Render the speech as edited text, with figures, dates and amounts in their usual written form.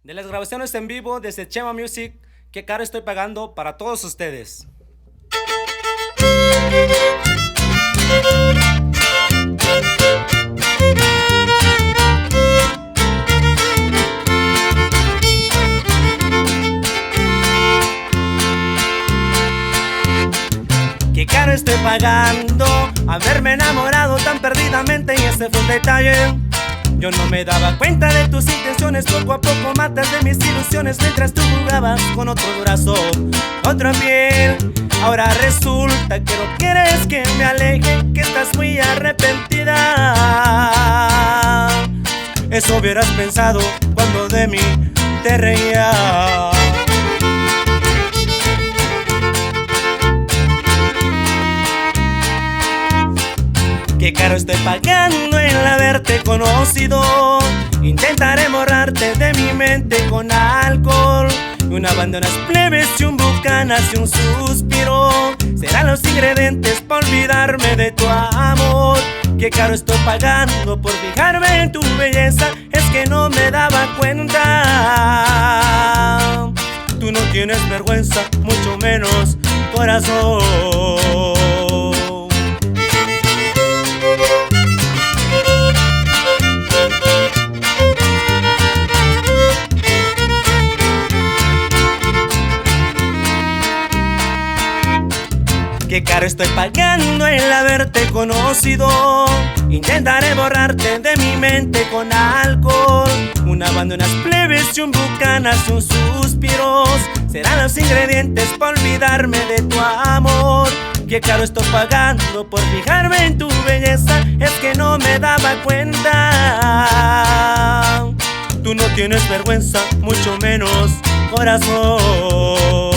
De las grabaciones en vivo desde Chema Music, qué caro estoy pagando para todos ustedes. Qué caro estoy pagando haberme enamorado tan perdidamente, y ese fue un detalle. Yo no me daba cuenta de tus intenciones, poco a poco matas de mis ilusiones mientras tú jugabas con otro brazo, otra piel. Ahora resulta que no quieres que me aleje, que estás muy arrepentida. Eso hubieras pensado cuando de mí te reías. Qué caro estoy pagando el haberte conocido. Intentaré borrarte de mi mente con alcohol, una banda, unas plebes y un bucanas y un suspiro. Serán los ingredientes para olvidarme de tu amor. Qué caro estoy pagando por fijarme en tu belleza, es que no me daba cuenta. Tú no tienes vergüenza, mucho menos corazón. Qué caro estoy pagando el haberte conocido. Intentaré borrarte de mi mente con alcohol, una banda, unas plebes y un bucanas y un suspiros. Serán los ingredientes para olvidarme de tu amor. Qué caro estoy pagando por fijarme en tu belleza, es que no me daba cuenta. Tú no tienes vergüenza, mucho menos corazón.